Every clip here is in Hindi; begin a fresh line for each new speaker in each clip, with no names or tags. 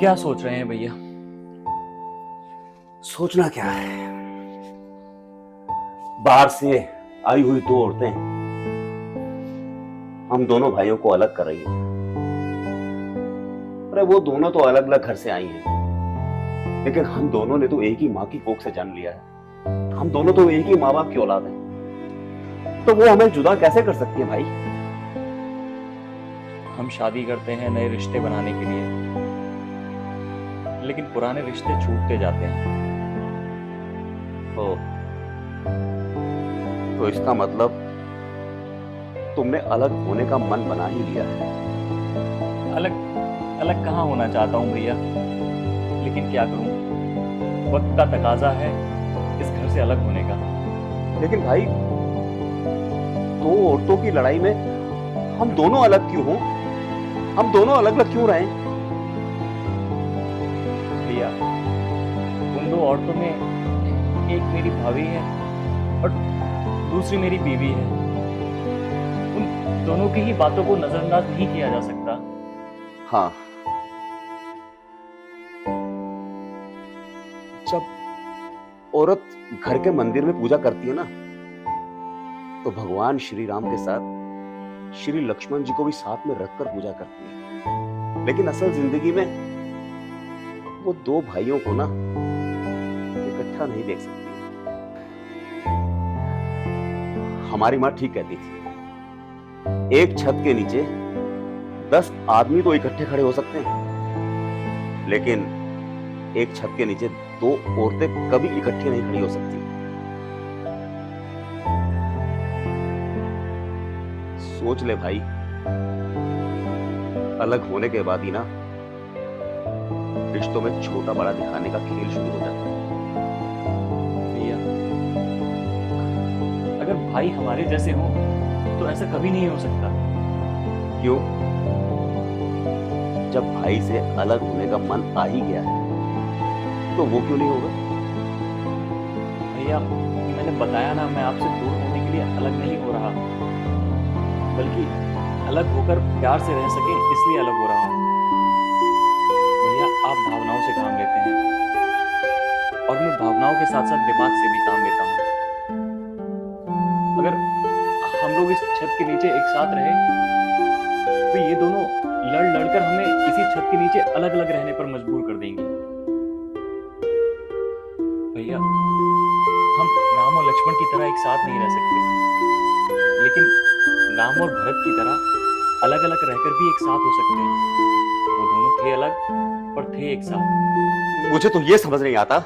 क्या सोच रहे हैं भैया?
सोचना क्या है, बाहर से आई हुई दो औरतें हम दोनों भाइयों को अलग कर रही हैं। अरे वो दोनों तो अलग अलग घर से आई हैं, लेकिन हम दोनों ने तो एक ही माँ की कोख से जन्म लिया है। हम दोनों तो एक ही माँ बाप की औलाद हैं, तो वो हमें जुदा कैसे कर सकती है भाई?
हम शादी करते हैं नए रिश्ते बनाने के लिए, लेकिन पुराने रिश्ते छूटते जाते हैं।
तो इसका मतलब तुमने अलग होने का मन बना ही लिया है।
अलग अलग कहाँ होना चाहता हूँ भैया, लेकिन क्या करूँ, वक्त का तकाजा है इस घर से अलग होने का।
लेकिन भाई, दो औरतों की लड़ाई में हम दोनों अलग क्यों हों? हम दोनों अलग अलग क्यों रहें?
भैया, उन दो औरतों में एक मेरी भाभी है और दूसरी मेरी बीवी है। उन दोनों की ही बातों को नजरअंदाज नहीं किया जा सकता।
हाँ, जब औरत घर के मंदिर में पूजा करती है ना, तो भगवान श्री राम के साथ श्री लक्ष्मण जी को भी साथ में रखकर पूजा करती है। लेकिन असल जिंदगी में वो दो भाइयों को ना इकट्ठा नहीं देख सकती। हमारी माँ ठीक कहती थी, एक छत के नीचे 10 आदमी तो इकट्ठे खड़े हो सकते हैं, लेकिन एक छत के नीचे दो औरतें कभी इकट्ठी नहीं खड़ी हो सकती। सोच ले भाई, अलग होने के बाद ही ना रिश्तों में छोटा बड़ा दिखाने का खेल शुरू हो जाता है।
भैया, अगर भाई हमारे जैसे हों तो ऐसा कभी नहीं हो सकता।
क्यों? जब भाई से अलग होने का मन आ ही गया है, तो वो क्यों नहीं होगा?
भैया, मैंने बताया ना, मैं आपसे दूर होने के लिए अलग नहीं हो रहा, बल्कि अलग होकर प्यार से रह सके इसलिए अलग हो रहा हूँ। भैया, आप भावनाओं से काम लेते हैं और मैं भावनाओं के साथ साथ दिमाग से भी काम लेता हूँ। अगर हम लोग इस छत के नीचे एक साथ रहे तो ये दोनों लड़ लड़कर हमें इसी छत के नीचे अलग अलग रहने पर मजबूर कर देंगी। भैया, हम राम और लक्ष्मण की तरह एक साथ नहीं रह सकते, लेकिन राम और भरत की तरह अलग अलग रहकर भी एक साथ हो सकते हैं। वो दोनों थे अलग पर थे एक साथ।
मुझे तो ये समझ नहीं आता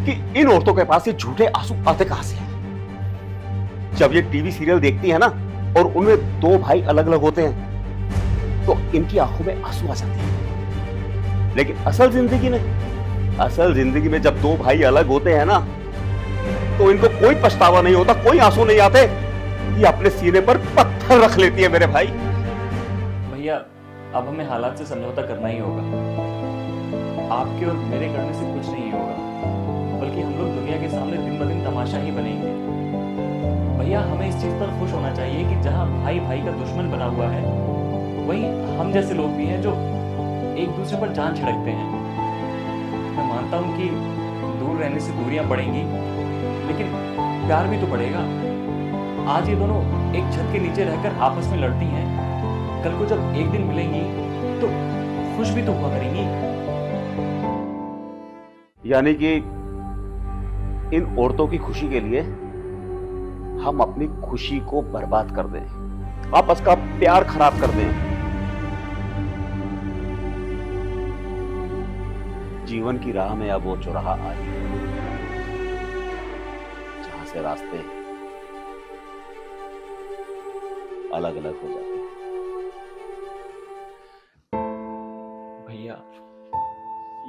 कि इन औरतों के पास ये झूठे आंसू आते कहां से हैं। जब ये टीवी सीरियल देखती है ना और उनमें दो भाई अलग अलग होते हैं, तो इनकी आंखों में आंसू आ जाते हैं। लेकिन असल जिंदगी में जब दो भाई अलग होते हैं ना, तो इनको कोई पछतावा नहीं होता, कोई आंसू नहीं आते। ये अपने सीने पर पत्थर रख लेती है मेरे भाई।
भैया, अब हमें हालात से समझौता करना ही होगा। आपके और मेरे करने से कुछ नहीं होगा, बल्कि हम लोग दुनिया के सामने दिन ब दिन तमाशा ही बनेंगे। भैया, हमें इस चीज पर खुश होना चाहिए कि जहां भाई भाई का दुश्मन बना हुआ है, वहीं हम जैसे लोग भी हैं जो एक दूसरे पर जान छिड़कते हैं। मैं मानता हूं कि दूर रहने से दूरियां बढ़ेंगी, लेकिन प्यार भी तो बढ़ेगा। आज ये दोनों एक छत के नीचे रहकर आपस में लड़ती हैं, कल को जब एक दिन मिलेंगी तो खुश भी तो हुआ करेंगी।
यानी कि इन औरतों की खुशी के लिए हम अपनी खुशी को बर्बाद कर दें, आपस का प्यार खराब कर दें। जीवन की राह में अब वो चौराहा आई है जहां से रास्ते अलग अलग हो जाते हैं।
भैया,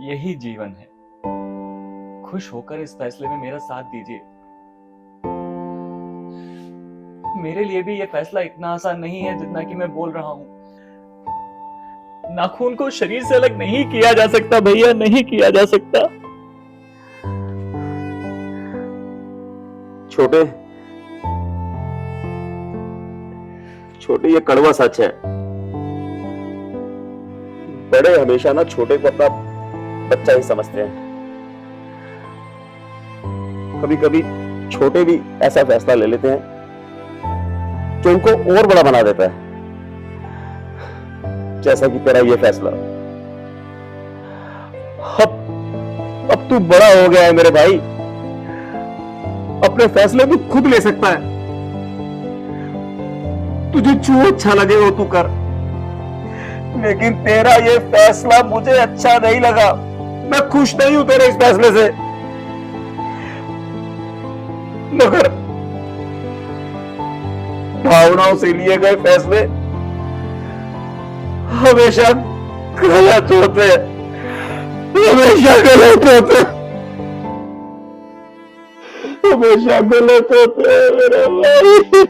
यही जीवन है। खुश होकर इस फैसले में मेरा साथ दीजिए। मेरे लिए भी यह फैसला इतना आसान नहीं है जितना कि मैं बोल रहा हूं। नाखून को शरीर से अलग नहीं किया जा सकता भैया, नहीं किया जा सकता।
छोटे छोटे ये कड़वा सच है। बड़े हमेशा ना छोटे को अपना बच्चा ही समझते हैं। कभी कभी छोटे भी ऐसा फैसला ले लेते हैं जो उनको और बड़ा बना देता है, जैसा कि तेरा ये फैसला। अब तू बड़ा हो गया है मेरे भाई, अपने फैसले तू खुद ले सकता है। तुझे जो अच्छा लगे वो तू कर, लेकिन तेरा ये फैसला मुझे अच्छा नहीं लगा। मैं खुश नहीं हूं तेरे इस फैसले से। मगर भावनाओं से लिए गए फैसले हमेशा गलत होते हैं, हमेशा गलत होते हैं, हमेशा गलत होते हैं मेरे भाई।